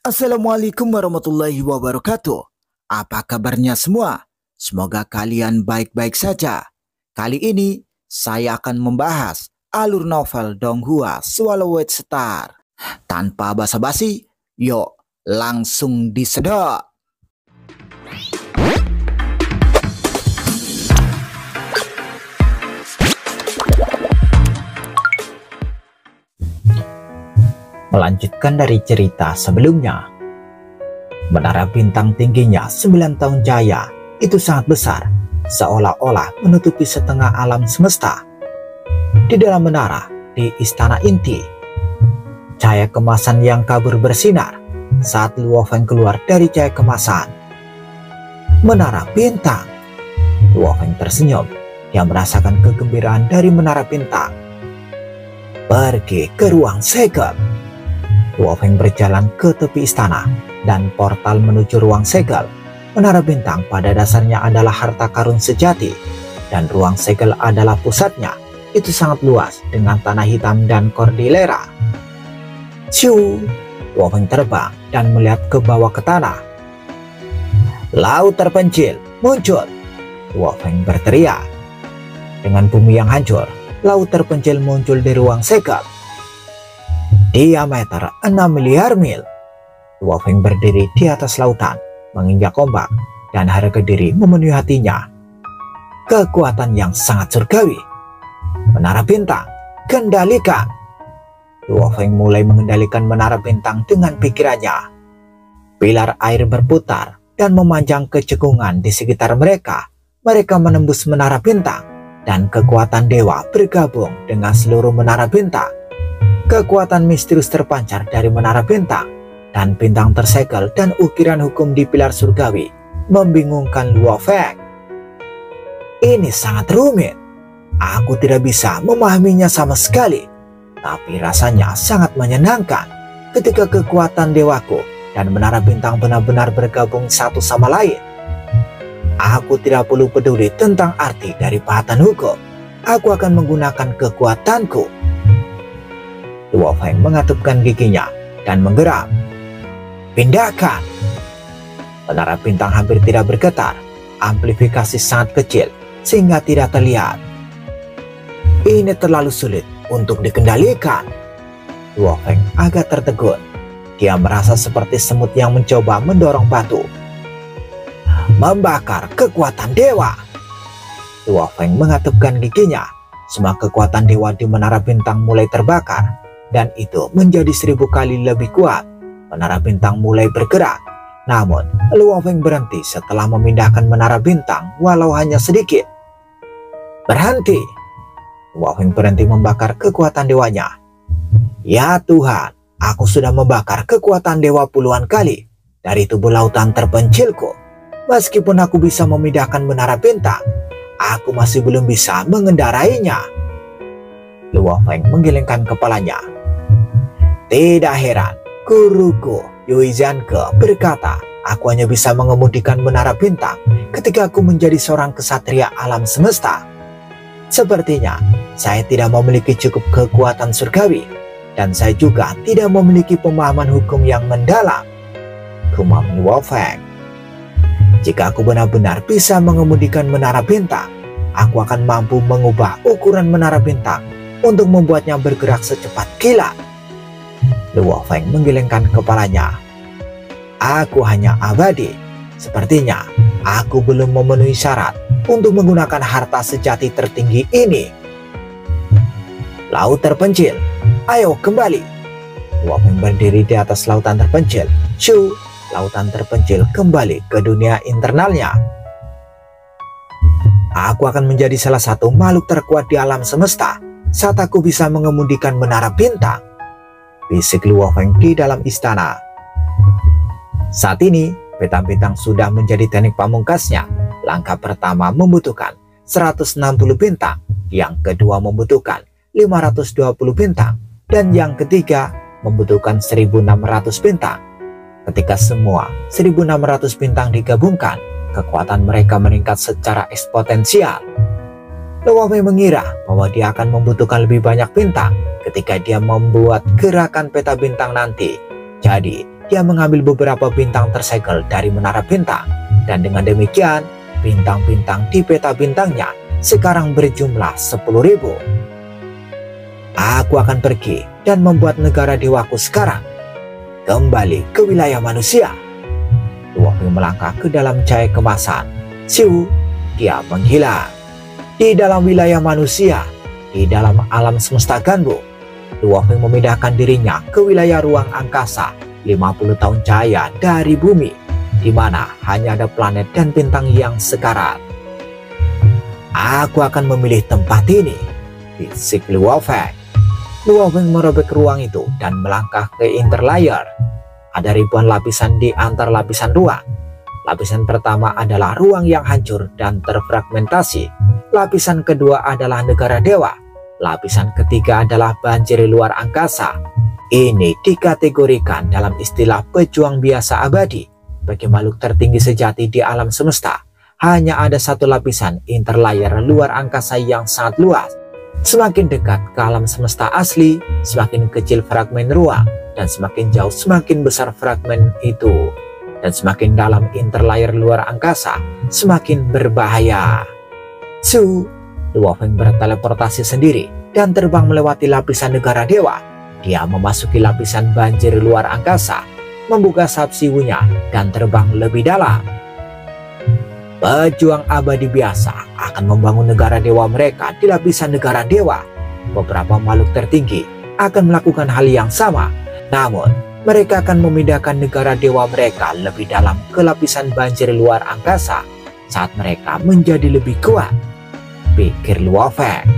Assalamualaikum warahmatullahi wabarakatuh. Apa kabarnya semua? Semoga kalian baik-baik saja. Kali ini saya akan membahas alur novel Donghua Swallowed Star. Tanpa basa-basi, yuk langsung disedot. Melanjutkan dari cerita sebelumnya, menara bintang tingginya 9 tahun jaya itu sangat besar, seolah-olah menutupi setengah alam semesta. Di dalam menara, di istana inti, cahaya kemasan yang kabur bersinar saat Luo Feng keluar dari cahaya kemasan. Menara bintang. Luo Feng tersenyum. Dia merasakan kegembiraan dari menara bintang. Pergi ke ruang segel. Luo Feng berjalan ke tepi istana dan portal menuju ruang segel. Menara bintang pada dasarnya adalah harta karun sejati dan ruang segel adalah pusatnya. Itu sangat luas dengan tanah hitam dan kordilera. Siu, Luo Feng terbang dan melihat ke bawah ke tanah. Laut terpencil muncul. Luo Feng berteriak. Dengan bumi yang hancur, laut terpencil muncul di ruang segel. Diameter 6 miliar mil. Luo Feng berdiri di atas lautan, menginjak ombak, dan harga diri memenuhi hatinya. Kekuatan yang sangat surgawi. Menara bintang, kendalikan. Luo Feng mulai mengendalikan menara bintang dengan pikirannya. Pilar air berputar dan memanjang ke cekungan di sekitar mereka. Mereka menembus menara bintang, dan kekuatan dewa bergabung dengan seluruh menara bintang. Kekuatan misterius terpancar dari menara bintang, dan bintang tersegel dan ukiran hukum di pilar surgawi membingungkan Luo Feng. Ini sangat rumit. Aku tidak bisa memahaminya sama sekali, tapi rasanya sangat menyenangkan ketika kekuatan dewaku dan menara bintang benar-benar bergabung satu sama lain. Aku tidak perlu peduli tentang arti dari pahatan hukum. Aku akan menggunakan kekuatanku. Luo Feng mengatupkan giginya dan menggeram. Pindahkan. Menara bintang hampir tidak bergetar. Amplifikasi sangat kecil sehingga tidak terlihat. Ini terlalu sulit untuk dikendalikan. Luo Feng agak tertegun. Dia merasa seperti semut yang mencoba mendorong batu. Membakar kekuatan dewa. Luo Feng mengatupkan giginya. Semua kekuatan dewa di menara bintang mulai terbakar. Dan itu menjadi 1000 kali lebih kuat. Menara bintang mulai bergerak. Namun, Luo Feng berhenti setelah memindahkan menara bintang walau hanya sedikit. Berhenti. Luo Feng berhenti membakar kekuatan dewanya. Ya Tuhan, aku sudah membakar kekuatan dewa puluhan kali dari tubuh lautan terpencilku. Meskipun aku bisa memindahkan menara bintang, aku masih belum bisa mengendarainya. Luo Feng menggelengkan kepalanya. Tidak heran, guruku Yui Zhanke berkata, aku hanya bisa mengemudikan menara bintang ketika aku menjadi seorang kesatria alam semesta. Sepertinya saya tidak memiliki cukup kekuatan surgawi, dan saya juga tidak memiliki pemahaman hukum yang mendalam. Gumam Luo Feng. Jika aku benar-benar bisa mengemudikan menara bintang, aku akan mampu mengubah ukuran menara bintang untuk membuatnya bergerak secepat kilat. Luo Feng menggelengkan kepalanya. Aku hanya abadi. Sepertinya aku belum memenuhi syarat untuk menggunakan harta sejati tertinggi ini. Laut terpencil, ayo kembali. Luo Feng berdiri di atas lautan terpencil. Shu, lautan terpencil kembali ke dunia internalnya. Aku akan menjadi salah satu makhluk terkuat di alam semesta saat aku bisa mengemudikan menara bintang. Bisik Luo Feng di dalam istana. Saat ini, peta bintang sudah menjadi teknik pamungkasnya. Langkah pertama membutuhkan 160 bintang, yang kedua membutuhkan 520 bintang, dan yang ketiga membutuhkan 1600 bintang. Ketika semua 1600 bintang digabungkan, kekuatan mereka meningkat secara eksponensial. Luo Feng mengira bahwa dia akan membutuhkan lebih banyak bintang ketika dia membuat gerakan peta bintang nanti. Jadi, dia mengambil beberapa bintang tersegel dari menara bintang, dan dengan demikian bintang-bintang di peta bintangnya sekarang berjumlah 10.000. Aku akan pergi dan membuat negara dewaku sekarang kembali ke wilayah manusia. Luo Feng melangkah ke dalam cahaya kemasan. Siu, dia menghilang di dalam wilayah manusia, di dalam alam semesta Ganbu. Luo Feng memindahkan dirinya ke wilayah ruang angkasa 50 tahun cahaya dari bumi, di mana hanya ada planet dan bintang yang sekarat. Aku akan memilih tempat ini, bisik Luo Feng. Luo Feng merobek ruang itu dan melangkah ke interlayer. Ada ribuan lapisan di antar lapisan ruang. Lapisan pertama adalah ruang yang hancur dan terfragmentasi. Lapisan kedua adalah negara dewa. Lapisan ketiga adalah banjir luar angkasa. Ini dikategorikan dalam istilah pejuang biasa abadi. Bagi makhluk tertinggi sejati di alam semesta, hanya ada satu lapisan interlayer luar angkasa yang sangat luas. Semakin dekat ke alam semesta asli, semakin kecil fragmen ruang, dan semakin jauh semakin besar fragmen itu. Dan semakin dalam interlayer luar angkasa, semakin berbahaya. Luo Feng berteleportasi sendiri dan terbang melewati lapisan negara dewa. Dia memasuki lapisan banjir luar angkasa, membuka sayap siwunya dan terbang lebih dalam. Pejuang abadi biasa akan membangun negara dewa mereka di lapisan negara dewa. Beberapa makhluk tertinggi akan melakukan hal yang sama, namun mereka akan memindahkan negara dewa mereka lebih dalam ke lapisan banjir luar angkasa saat mereka menjadi lebih kuat, pikir Luo Feng.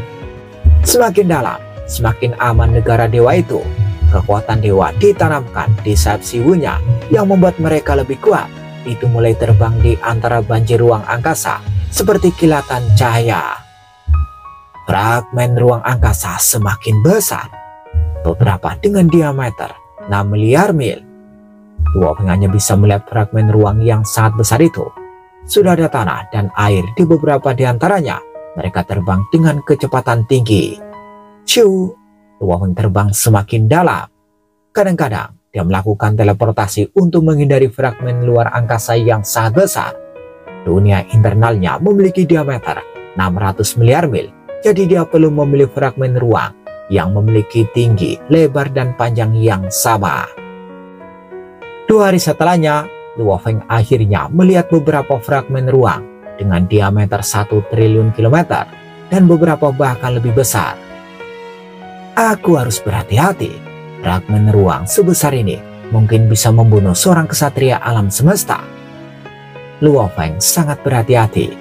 Semakin dalam, semakin aman negara dewa itu. Kekuatan dewa ditanamkan di sayap siwunya yang membuat mereka lebih kuat. Itu mulai terbang di antara banjir ruang angkasa seperti kilatan cahaya. Fragmen ruang angkasa semakin besar, beberapa dengan diameter 6 miliar mil. Luo Feng hanya bisa melihat fragmen ruang yang sangat besar itu. Sudah ada tanah dan air di beberapa di antaranya. Mereka terbang dengan kecepatan tinggi. Luo Feng terbang semakin dalam. Kadang-kadang dia melakukan teleportasi untuk menghindari fragmen luar angkasa yang sangat besar. Dunia internalnya memiliki diameter 600 miliar mil, jadi dia perlu memilih fragmen ruang yang memiliki tinggi, lebar, dan panjang yang sama. 2 hari setelahnya, Luo Feng akhirnya melihat beberapa fragmen ruang dengan diameter 1 triliun kilometer dan beberapa bahkan lebih besar. Aku harus berhati-hati. Fragmen ruang sebesar ini mungkin bisa membunuh seorang kesatria alam semesta. Luo Feng sangat berhati-hati.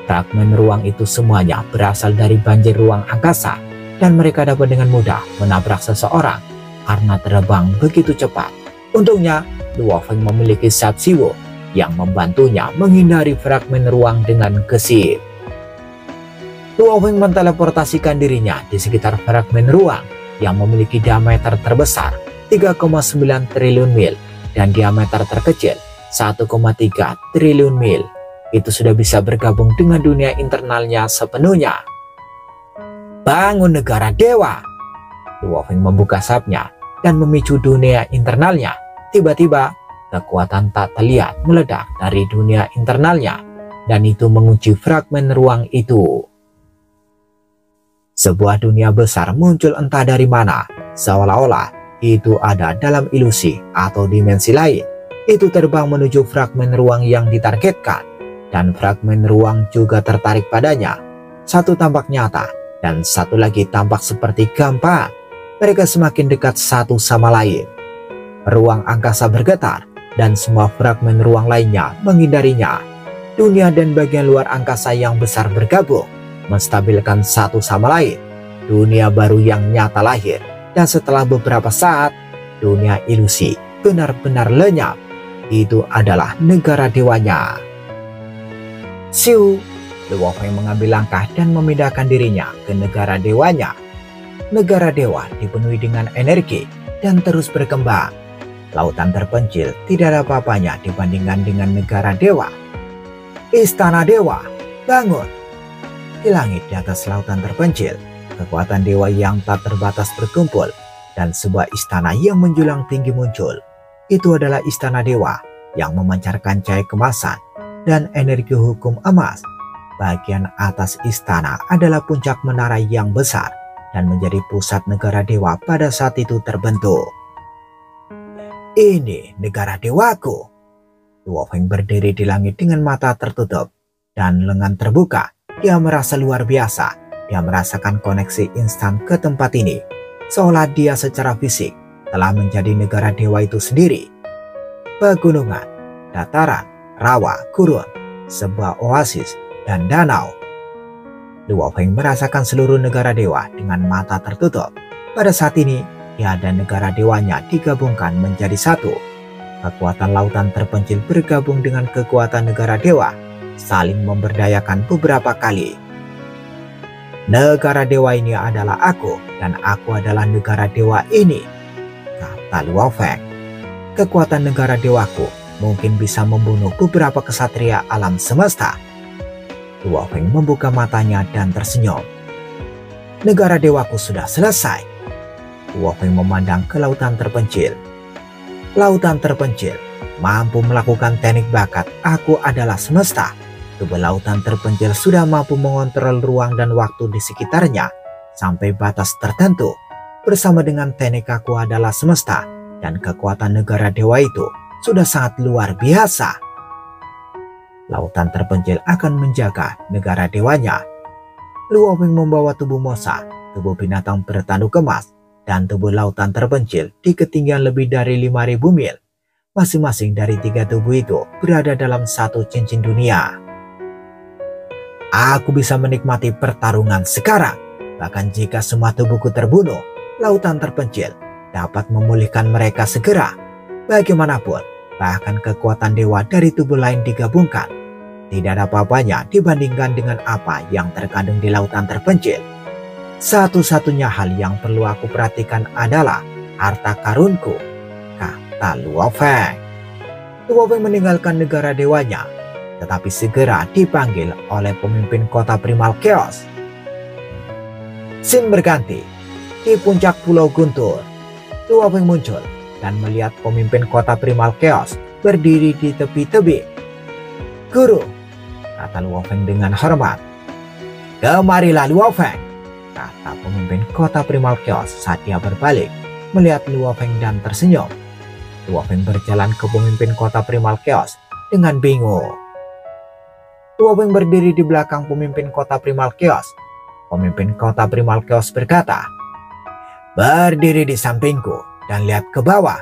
Fragmen ruang itu semuanya berasal dari banjir ruang angkasa, dan mereka dapat dengan mudah menabrak seseorang karena terbang begitu cepat. Untungnya, Luo Feng memiliki sayap siwu yang membantunya menghindari fragmen ruang dengan gesit. Luo Feng menteleportasikan dirinya di sekitar fragmen ruang yang memiliki diameter terbesar 3,9 triliun mil dan diameter terkecil 1,3 triliun mil. Itu sudah bisa bergabung dengan dunia internalnya sepenuhnya. Bangun negara dewa! Luo Feng membuka sayapnya dan memicu dunia internalnya. Tiba-tiba, kekuatan tak terlihat meledak dari dunia internalnya, dan itu mengunci fragmen ruang itu. Sebuah dunia besar muncul entah dari mana, seolah-olah itu ada dalam ilusi atau dimensi lain. Itu terbang menuju fragmen ruang yang ditargetkan, dan fragmen ruang juga tertarik padanya. Satu tampak nyata, dan satu lagi tampak seperti gampang. Mereka semakin dekat satu sama lain. Ruang angkasa bergetar, dan semua fragmen ruang lainnya menghindarinya. Dunia dan bagian luar angkasa yang besar bergabung, menstabilkan satu sama lain. Dunia baru yang nyata lahir, dan setelah beberapa saat, dunia ilusi benar-benar lenyap. Itu adalah negara dewanya. Luo Feng mengambil langkah dan memindahkan dirinya ke negara dewanya. Negara dewa dipenuhi dengan energi dan terus berkembang. Lautan terpencil tidak ada apa-apanya dibandingkan dengan negara dewa. Istana dewa, bangun! Di langit di atas lautan terpencil, kekuatan dewa yang tak terbatas berkumpul, dan sebuah istana yang menjulang tinggi muncul. itu adalah istana dewa yang memancarkan cahaya kemasan dan energi hukum emas. Bagian atas istana adalah puncak menara yang besar dan menjadi pusat negara dewa pada saat itu terbentuk. Ini negara dewaku. Luo Feng berdiri di langit dengan mata tertutup dan lengan terbuka. Dia merasa luar biasa. Dia merasakan koneksi instan ke tempat ini, seolah dia secara fisik telah menjadi negara dewa itu sendiri. Pegunungan, dataran, rawa, gurun, sebuah oasis, dan danau. Luo Feng merasakan seluruh negara dewa dengan mata tertutup. Pada saat ini, dia dan negara dewanya digabungkan menjadi satu. Kekuatan lautan terpencil bergabung dengan kekuatan negara dewa, saling memberdayakan beberapa kali. Negara dewa ini adalah aku, dan aku adalah negara dewa ini, kata Luo Feng. Kekuatan negara dewaku mungkin bisa membunuh beberapa kesatria alam semesta. Luo Feng membuka matanya dan tersenyum. Negara dewaku sudah selesai. Luo Feng memandang ke lautan terpencil. Lautan terpencil mampu melakukan teknik bakat aku adalah semesta. Tubuh lautan terpencil sudah mampu mengontrol ruang dan waktu di sekitarnya sampai batas tertentu. Bersama dengan teknik aku adalah semesta dan kekuatan negara dewa itu sudah sangat luar biasa. Lautan terpencil akan menjaga negara dewanya. Luo Feng membawa tubuh Mosa, tubuh binatang bertanduk emas, dan tubuh lautan terpencil di ketinggian lebih dari 5.000 mil. Masing-masing dari tiga tubuh itu berada dalam satu cincin dunia. Aku bisa menikmati pertarungan sekarang. Bahkan jika semua tubuhku terbunuh, lautan terpencil dapat memulihkan mereka segera. Bagaimanapun, bahkan kekuatan dewa dari tubuh lain digabungkan, tidak ada apa-apanya dibandingkan dengan apa yang terkandung di lautan terpencil. Satu-satunya hal yang perlu aku perhatikan adalah harta karunku, kata Luo Feng. Luo Feng meninggalkan negara dewanya, tetapi segera dipanggil oleh pemimpin kota Primal Chaos. Scene berganti. Di puncak Pulau Guntur, Luo Feng muncul dan melihat pemimpin kota Primal Chaos berdiri di tepi tebing. Guru, kata Luo Feng dengan hormat. Kemarilah Luo Feng, kata pemimpin kota Primal Chaos saat dia berbalik melihat Luo Feng dan tersenyum. Luo Feng berjalan ke pemimpin kota Primal Chaos dengan bingung. Luo Feng berdiri di belakang pemimpin kota Primal Chaos. Pemimpin kota Primal Chaos berkata, berdiri di sampingku dan lihat ke bawah.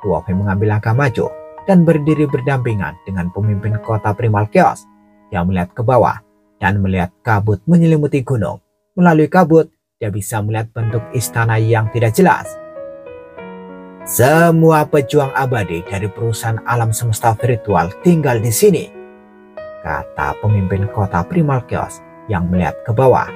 Luo Feng mengambil langkah maju dan berdiri berdampingan dengan pemimpin kota Primal Chaos. Dia melihat ke bawah dan melihat kabut menyelimuti gunung. Melalui kabut, dia bisa melihat bentuk istana yang tidak jelas. Semua pejuang abadi dari perusahaan alam semesta virtual tinggal di sini, kata pemimpin kota Primal Chaos yang melihat ke bawah.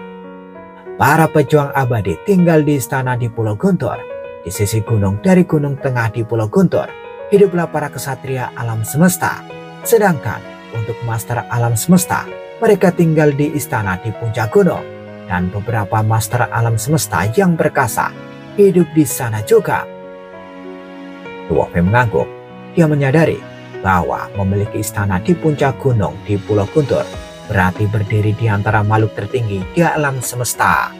Para pejuang abadi tinggal di istana di Pulau Guntur. Di sisi gunung dari gunung tengah di Pulau Guntur, hiduplah para kesatria alam semesta. Sedangkan untuk master alam semesta, mereka tinggal di istana di puncak gunung. Dan beberapa master alam semesta yang perkasa hidup di sana juga. Luo Feng mengangguk. Dia menyadari bahwa memiliki istana di puncak gunung di Pulau Guntur berarti berdiri di antara makhluk tertinggi di alam semesta.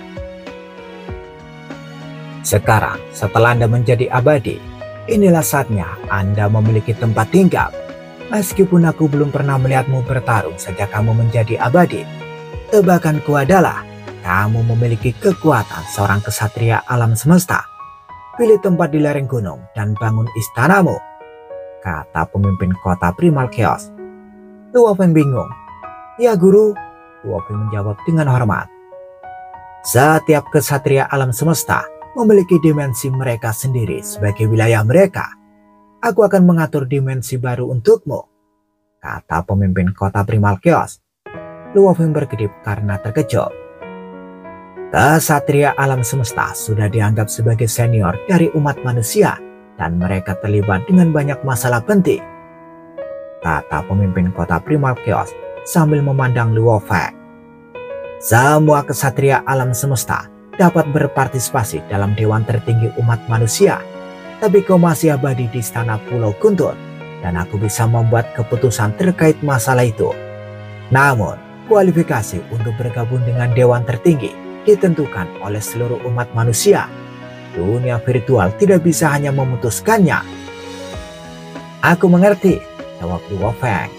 Sekarang, setelah Anda menjadi abadi, inilah saatnya Anda memiliki tempat tinggal. Meskipun aku belum pernah melihatmu bertarung sejak kamu menjadi abadi, tebakanku adalah kamu memiliki kekuatan seorang kesatria alam semesta. Pilih tempat di lereng gunung dan bangun istanamu, kata pemimpin kota Primal Chaos. Luo Feng bingung. Ya guru, Luo Feng menjawab dengan hormat. Setiap kesatria alam semesta memiliki dimensi mereka sendiri sebagai wilayah mereka. Aku akan mengatur dimensi baru untukmu, kata pemimpin kota Primal Chaos. Luo Feng berkedip karena terkejut. Kesatria alam semesta sudah dianggap sebagai senior dari umat manusia dan mereka terlibat dengan banyak masalah penting, kata pemimpin kota Primal Chaos sambil memandang Luo Feng. Semua kesatria alam semesta dapat berpartisipasi dalam dewan tertinggi umat manusia. tapi kau masih abadi di istana Pulau Kuntur, dan aku bisa membuat keputusan terkait masalah itu. Namun, kualifikasi untuk bergabung dengan Dewan Tertinggi ditentukan oleh seluruh umat manusia. Dunia virtual tidak bisa hanya memutuskannya. Aku mengerti, jawab Luo Feng.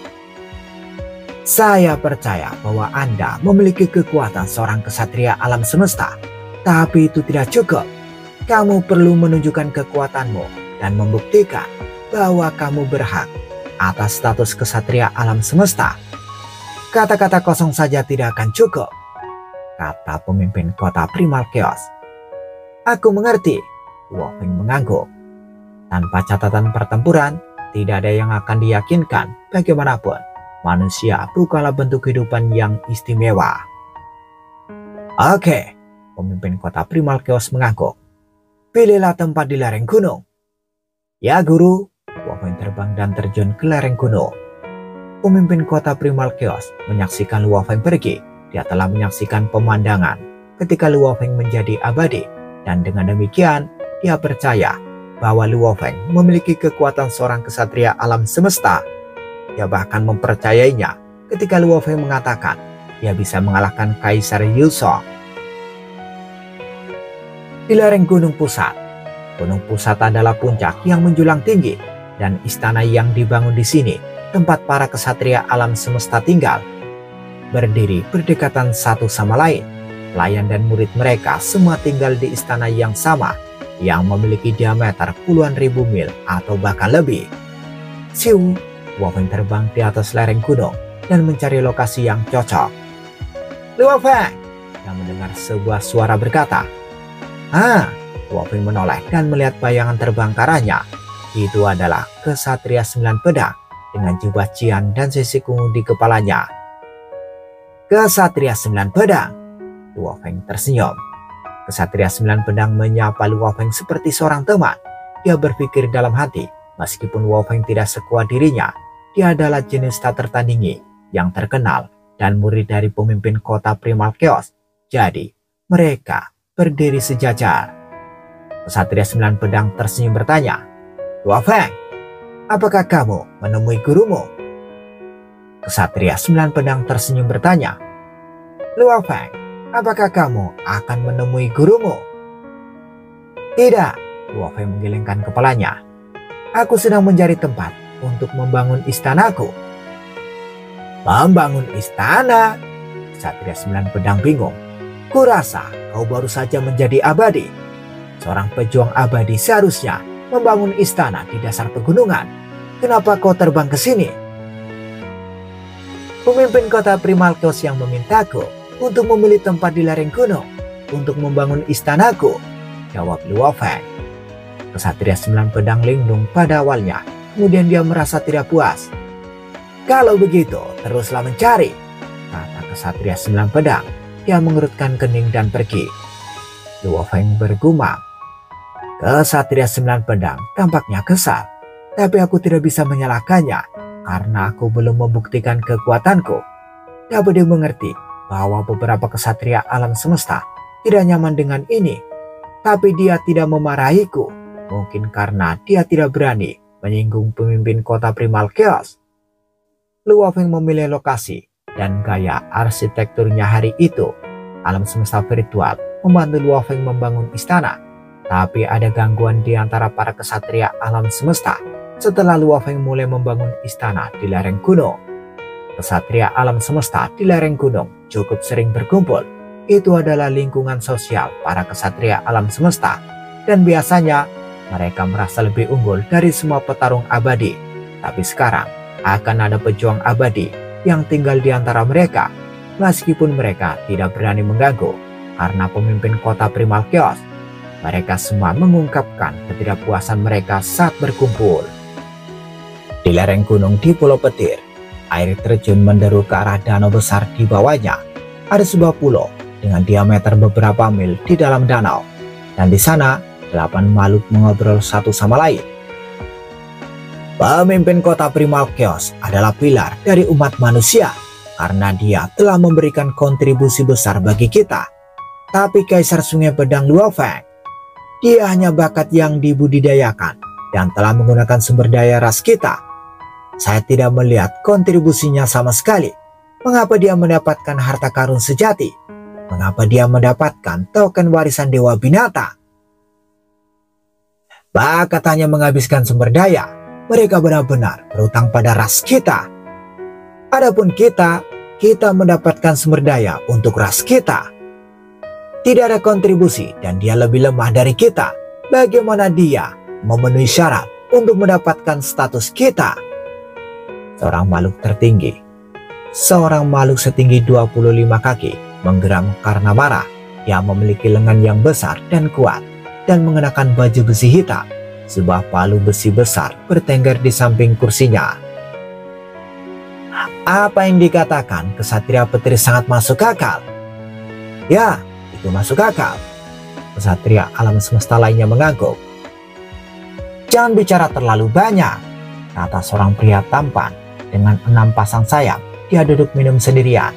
Saya percaya bahwa Anda memiliki kekuatan seorang kesatria alam semesta, tapi itu tidak cukup. Kamu perlu menunjukkan kekuatanmu dan membuktikan bahwa kamu berhak atas status kesatria alam semesta. Kata-kata kosong saja tidak akan cukup, kata pemimpin kota Primal Chaos. Aku mengerti, Luo Feng mengangguk. Tanpa catatan pertempuran, tidak ada yang akan diyakinkan bagaimanapun. Manusia bukanlah bentuk kehidupan yang istimewa. Oke, pemimpin kota Primal Chaos mengangguk. Pilihlah tempat di lereng gunung. Ya guru, Luo Feng terbang dan terjun ke lereng gunung. Pemimpin kota Primal Chaos menyaksikan Luo Feng pergi. Dia telah menyaksikan pemandangan ketika Luo Feng menjadi abadi, dan dengan demikian dia percaya bahwa Luo Feng memiliki kekuatan seorang kesatria alam semesta. Dia bahkan mempercayainya ketika Luo Feng mengatakan dia bisa mengalahkan Kaisar Yuzong. Di lereng Gunung Pusat, Gunung Pusat adalah puncak yang menjulang tinggi, dan istana yang dibangun di sini tempat para kesatria alam semesta tinggal. Berdiri berdekatan satu sama lain, pelayan dan murid mereka semua tinggal di istana yang sama, yang memiliki diameter puluhan ribu mil atau bahkan lebih. Siu, Luo Feng terbang di atas lereng gunung dan mencari lokasi yang cocok. Luo Feng, yang mendengar sebuah suara berkata. Luo Feng menoleh dan melihat bayangan terbang ke arahnya. Itu adalah kesatria 9 pedang dengan jubah cian dan sisik ungu di kepalanya. Kesatria 9 pedang, Luo Feng tersenyum. Kesatria 9 pedang menyapa Luo Feng seperti seorang teman. Dia berpikir dalam hati, meskipun Luo Feng tidak sekuat dirinya, dia adalah jenis tak tertandingi yang terkenal dan murid dari pemimpin kota Primal Chaos. Jadi, mereka berdiri sejajar. Kesatria 9 pedang tersenyum bertanya, Luo Feng, apakah kamu menemui gurumu? Kesatria 9 pedang tersenyum bertanya, Luo Feng, apakah kamu akan menemui gurumu? Tidak, Luo Feng menggelengkan kepalanya. Aku sedang mencari tempat untuk membangun istanaku. Membangun istana? Kesatria 9 pedang bingung. Kurasa kau baru saja menjadi abadi. Seorang pejuang abadi seharusnya membangun istana di dasar pegunungan. Kenapa kau terbang ke sini? Pemimpin kota Primal Chaos yang memintaku untuk memilih tempat di lereng gunung untuk membangun istanaku, jawab Luo Feng. Kesatria 9 pedang linglung pada awalnya, kemudian dia merasa tidak puas. Kalau begitu, teruslah mencari, kata Kesatria 9 pedang. Dia mengerutkan kening dan pergi. Luo Feng bergumam. Kesatria 9 pedang tampaknya kesal, tapi aku tidak bisa menyalahkannya karena aku belum membuktikan kekuatanku. Dapat dimengerti bahwa beberapa kesatria alam semesta tidak nyaman dengan ini, tapi dia tidak memarahiku, mungkin karena dia tidak berani menyinggung pemimpin kota Primal Chaos. Luo Feng memilih lokasi dan gaya arsitekturnya hari itu. Alam semesta virtual membantu Luo Feng membangun istana, tapi ada gangguan di antara para kesatria alam semesta. Setelah Luo Feng mulai membangun istana di lereng gunung, kesatria alam semesta di lereng gunung cukup sering berkumpul. Itu adalah lingkungan sosial para kesatria alam semesta, dan biasanya mereka merasa lebih unggul dari semua petarung abadi. Tapi sekarang akan ada pejuang abadi yang tinggal di antara mereka, meskipun mereka tidak berani mengganggu karena pemimpin kota Primal Chaos. Mereka semua mengungkapkan ketidakpuasan mereka saat berkumpul. Di lereng gunung di Pulau Petir, air terjun menderu ke arah danau besar di bawahnya. Ada sebuah pulau dengan diameter beberapa mil di dalam danau, dan di sana 8 makhluk mengobrol satu sama lain. Pemimpin kota Primal Chaos adalah pilar dari umat manusia karena dia telah memberikan kontribusi besar bagi kita. Tapi Kaisar Sungai Pedang Luo Feng, Dia hanya bakat yang dibudidayakan dan telah menggunakan sumber daya ras kita. Saya tidak melihat kontribusinya sama sekali. Mengapa dia mendapatkan harta karun sejati? Mengapa dia mendapatkan token warisan Dewa Binatang? Bakat hanya menghabiskan sumber daya. Mereka benar-benar berutang pada ras kita. Adapun kita mendapatkan sumber daya untuk ras kita. Tidak ada kontribusi dan dia lebih lemah dari kita. Bagaimana dia memenuhi syarat untuk mendapatkan status kita? Seorang makhluk tertinggi, seorang makhluk setinggi 25 kaki, menggeram karena marah. Dia memiliki lengan yang besar dan kuat dan mengenakan baju besi hitam. Sebuah palu besi besar bertengger di samping kursinya. Apa yang dikatakan Kesatria Petir sangat masuk akal. Ya, itu masuk akal. Kesatria alam semesta lainnya mengangguk. Jangan bicara terlalu banyak, kata seorang pria tampan dengan 6 pasang sayap. Dia duduk minum sendirian.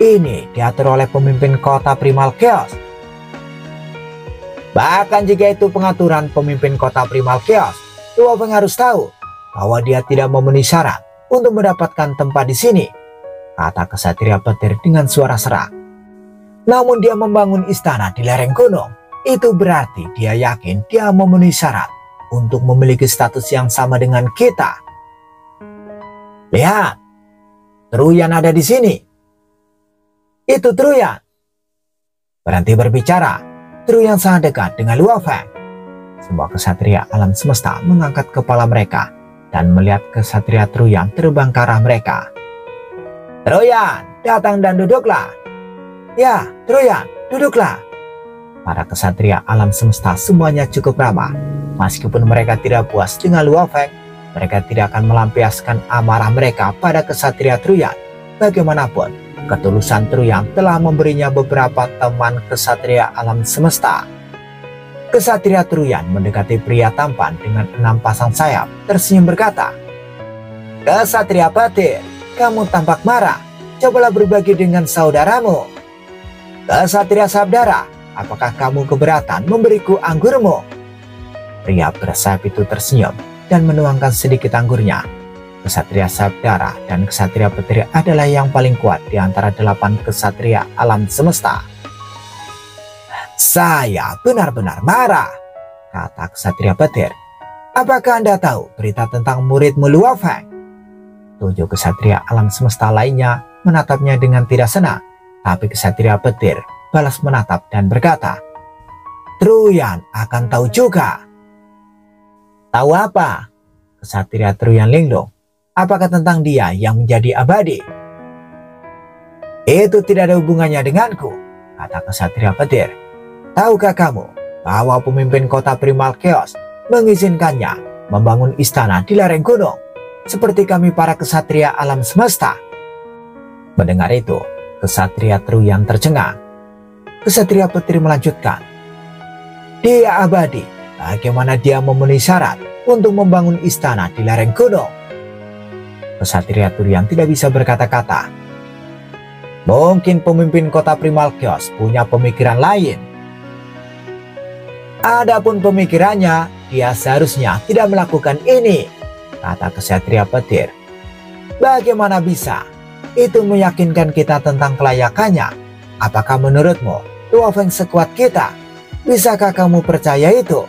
Ini diatur oleh pemimpin kota Primal Chaos. Bahkan jika itu pengaturan pemimpin kota Primal Chaos, Luo Feng harus tahu bahwa dia tidak memenuhi syarat untuk mendapatkan tempat di sini, kata Kesatria Petir dengan suara serak. Namun dia membangun istana di lereng gunung. Itu berarti dia yakin dia memenuhi syarat untuk memiliki status yang sama dengan kita. Lihat, Truyan ada di sini. Itu Truyan. Berhenti berbicara. Truyan sangat dekat dengan Luo Feng. Semua kesatria alam semesta mengangkat kepala mereka dan melihat kesatria Truyan terbang ke arah mereka. Truyan, datang dan duduklah. Ya, Truyan, duduklah. Para kesatria alam semesta semuanya cukup ramah. Meskipun mereka tidak puas dengan Luo Feng, mereka tidak akan melampiaskan amarah mereka pada kesatria Truyan. Bagaimanapun, ketulusan Truyan telah memberinya beberapa teman kesatria alam semesta. Kesatria Truyan mendekati pria tampan dengan 6 pasang sayap, tersenyum berkata, Kesatria Petir, kamu tampak marah. Cobalah berbagi dengan saudaramu. Kesatria Sabdara, apakah kamu keberatan memberiku anggurmu? Pria bersayap itu tersenyum dan menuangkan sedikit anggurnya. Kesatria Sabdara dan Kesatria Petir adalah yang paling kuat di antara 8 kesatria alam semesta. Saya benar-benar marah, kata Kesatria Petir. Apakah Anda tahu berita tentang muridmu Luo Feng? 7 kesatria alam semesta lainnya menatapnya dengan tidak senang, tapi Kesatria Petir balas menatap dan berkata, Truyan akan tahu juga. Tahu apa? Kesatria Truyan linglung. Apakah tentang dia yang menjadi abadi? Itu tidak ada hubungannya denganku, kata Kesatria Petir. Tahukah kamu bahwa pemimpin kota Primal Chaos mengizinkannya membangun istana di lereng gunung, seperti kami para kesatria alam semesta? Mendengar itu, Kesatria Truyan tercengang. Kesatria Petir melanjutkan, dia abadi, bagaimana dia memenuhi syarat untuk membangun istana di lereng gunung? Kesatria Truyan tidak bisa berkata-kata. Mungkin pemimpin kota Primal Chaos punya pemikiran lain. Adapun pemikirannya, dia seharusnya tidak melakukan ini, kata Kesatria Petir. Bagaimana bisa? Itu meyakinkan kita tentang kelayakannya. Apakah menurutmu Luo Feng sekuat kita? Bisakah kamu percaya itu?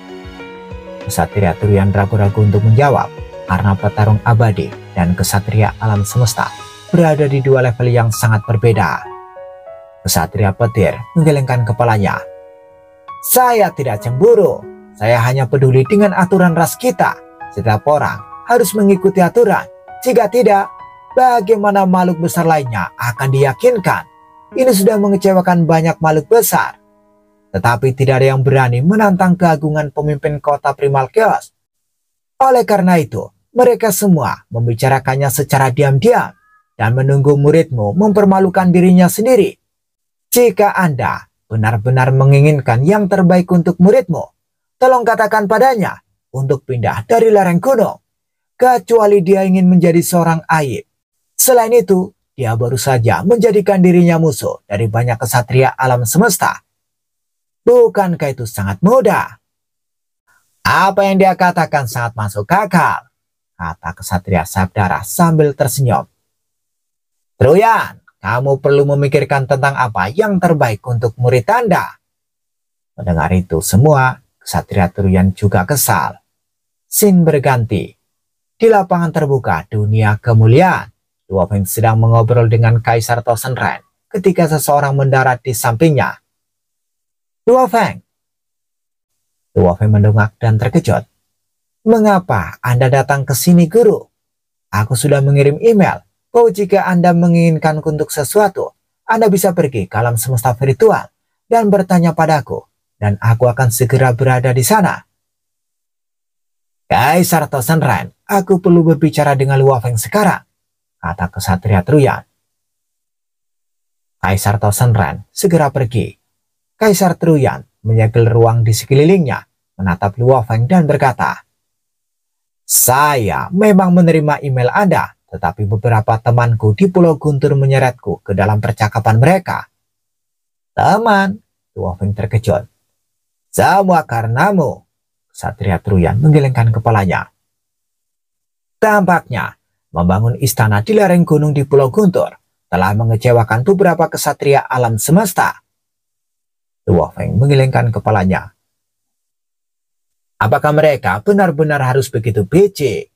Kesatria Truyan ragu-ragu untuk menjawab karena petarung abadi dan kesatria alam semesta berada di 2 level yang sangat berbeda. Kesatria Petir menggelengkan kepalanya. Saya tidak cemburu. Saya hanya peduli dengan aturan ras kita. Setiap orang harus mengikuti aturan. Jika tidak, bagaimana makhluk besar lainnya akan diyakinkan? Ini sudah mengecewakan banyak makhluk besar. Tetapi tidak ada yang berani menantang keagungan pemimpin kota Primal Chaos. Oleh karena itu, mereka semua membicarakannya secara diam-diam dan menunggu muridmu mempermalukan dirinya sendiri. Jika Anda benar-benar menginginkan yang terbaik untuk muridmu, tolong katakan padanya untuk pindah dari lereng gunung, kecuali dia ingin menjadi seorang aib. Selain itu, dia baru saja menjadikan dirinya musuh dari banyak kesatria alam semesta. Bukankah itu sangat mudah? Apa yang dia katakan sangat masuk akal, kata Kesatria Sabdara sambil tersenyum. Truyan, kamu perlu memikirkan tentang apa yang terbaik untuk murid Anda. Mendengar itu semua, Kesatria Truyan juga kesal. Scene berganti. Di lapangan terbuka dunia kemuliaan, Luo Feng sedang mengobrol dengan Kaisar Tosen Ren ketika seseorang mendarat di sampingnya. Luo Feng mendongak dan terkejut. Mengapa Anda datang ke sini, Guru? Aku sudah mengirim email bahwa jika Anda menginginkan untuk sesuatu, Anda bisa pergi ke alam semesta virtual dan bertanya padaku, dan aku akan segera berada di sana. Kaisar Tosen Ren, aku perlu berbicara dengan Luo Feng sekarang, kata Kesatria Truyan. Kaisar Tosen Ren segera pergi. Kaisar Truyan menyegel ruang di sekelilingnya, menatap Luo Feng dan berkata, saya memang menerima email Anda, tetapi beberapa temanku di Pulau Guntur menyeretku ke dalam percakapan mereka. Teman, Luo Feng terkejut. Semua karenamu, Kesatria Truyan menggelengkan kepalanya. Tampaknya, membangun istana di lereng gunung di Pulau Guntur telah mengecewakan beberapa kesatria alam semesta. Luo Feng menggelengkan kepalanya. Apakah mereka benar-benar harus begitu becek?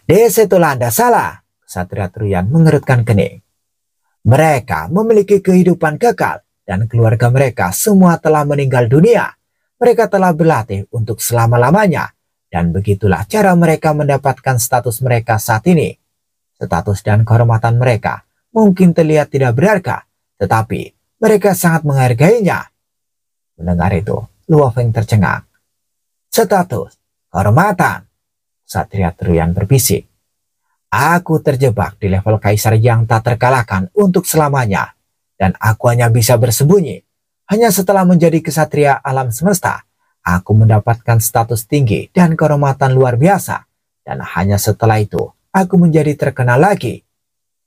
Disitulah Anda salah, Kesatria Truyan mengerutkan kening. Mereka memiliki kehidupan kekal dan keluarga mereka semua telah meninggal dunia. Mereka telah berlatih untuk selama-lamanya dan begitulah cara mereka mendapatkan status mereka saat ini. Status dan kehormatan mereka mungkin terlihat tidak berharga, tetapi mereka sangat menghargainya. Mendengar itu, Luo Feng tercengang. Status, kehormatan, Kesatria Truyan berbisik. Aku terjebak di level kaisar yang tak terkalahkan untuk selamanya, dan aku hanya bisa bersembunyi. Hanya setelah menjadi kesatria alam semesta, aku mendapatkan status tinggi dan kehormatan luar biasa, dan hanya setelah itu aku menjadi terkenal lagi.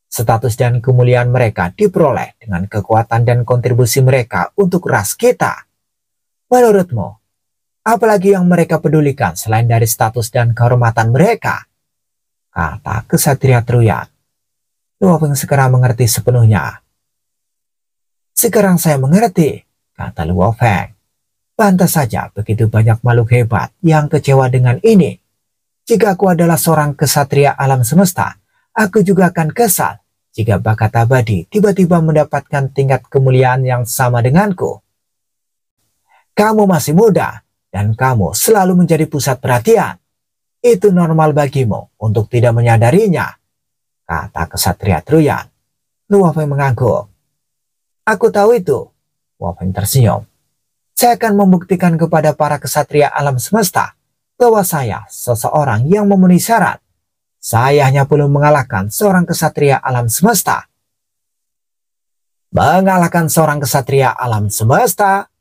Status dan kemuliaan mereka diperoleh dengan kekuatan dan kontribusi mereka untuk ras kita. Menurutmu, apalagi yang mereka pedulikan selain dari status dan kehormatan mereka? Kata Kesatria Truyan. Luo Feng segera mengerti sepenuhnya. Sekarang saya mengerti, kata Luo Feng. Pantas saja begitu banyak makhluk hebat yang kecewa dengan ini. Jika aku adalah seorang kesatria alam semesta, aku juga akan kesal jika bakat abadi tiba-tiba mendapatkan tingkat kemuliaan yang sama denganku. Kamu masih muda dan kamu selalu menjadi pusat perhatian. Itu normal bagimu untuk tidak menyadarinya, kata Kesatria Truyan. Luo Feng mengangguk. Aku tahu itu. Luo Feng tersenyum. Saya akan membuktikan kepada para kesatria alam semesta bahwa saya seseorang yang memenuhi syarat. Saya hanya perlu mengalahkan seorang kesatria alam semesta. Mengalahkan seorang kesatria alam semesta?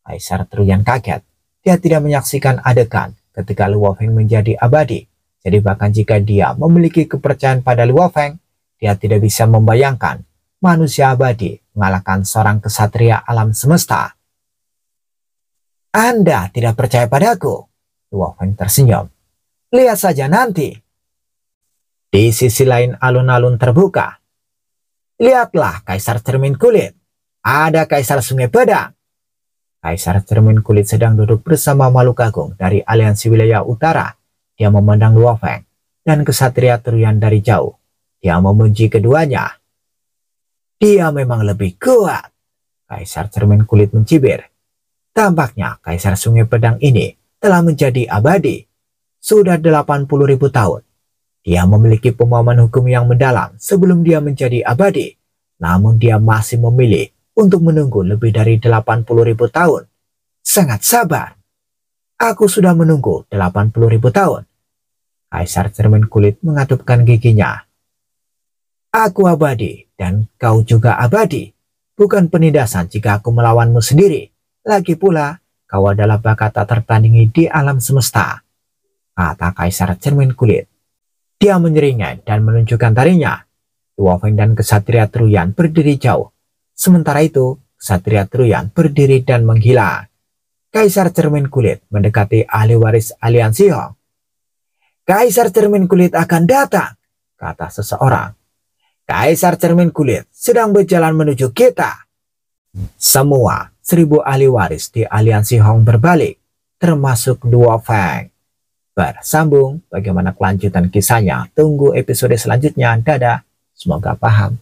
Kaisar Truyan kaget. Dia tidak menyaksikan adegan ketika Luo Feng menjadi abadi. Jadi bahkan jika dia memiliki kepercayaan pada Luo Feng, dia tidak bisa membayangkan manusia abadi mengalahkan seorang kesatria alam semesta. Anda tidak percaya padaku? Luo Feng tersenyum. Lihat saja nanti. Di sisi lain alun-alun terbuka. Lihatlah Kaisar Cermin Kulit. Ada Kaisar Sungai Pedang. Kaisar Cermin Kulit sedang duduk bersama makhluk agung dari aliansi wilayah utara. Dia memandang Luo Feng dan Kesatria Truyan dari jauh. Dia memuji keduanya. Dia memang lebih kuat. Kaisar Cermin Kulit mencibir. Tampaknya Kaisar Sungai Pedang ini telah menjadi abadi. Sudah 80.000 tahun. Dia memiliki pemahaman hukum yang mendalam sebelum dia menjadi abadi. Namun dia masih memilih untuk menunggu lebih dari 80.000 tahun. Sangat sabar. Aku sudah menunggu 80.000 tahun. Kaisar Cermin Kulit mengatupkan giginya. Aku abadi dan kau juga abadi. Bukan penindasan jika aku melawanmu sendiri. Lagi pula, kau adalah bakat tak tertandingi di alam semesta, kata Kaisar Cermin Kulit. Dia menyeringai dan menunjukkan tarinya. Luo Feng dan Kesatria Truyan berdiri jauh. Sementara itu, Ksatria Truyan berdiri dan menghilang. Kaisar Cermin Kulit mendekati ahli waris aliansi Hong. Kaisar Cermin Kulit akan datang, kata seseorang. Kaisar Cermin Kulit sedang berjalan menuju kita. Semua 1000 ahli waris di aliansi Hong berbalik, termasuk Duo Feng. Bersambung bagaimana kelanjutan kisahnya. Tunggu episode selanjutnya. Dadah, semoga paham.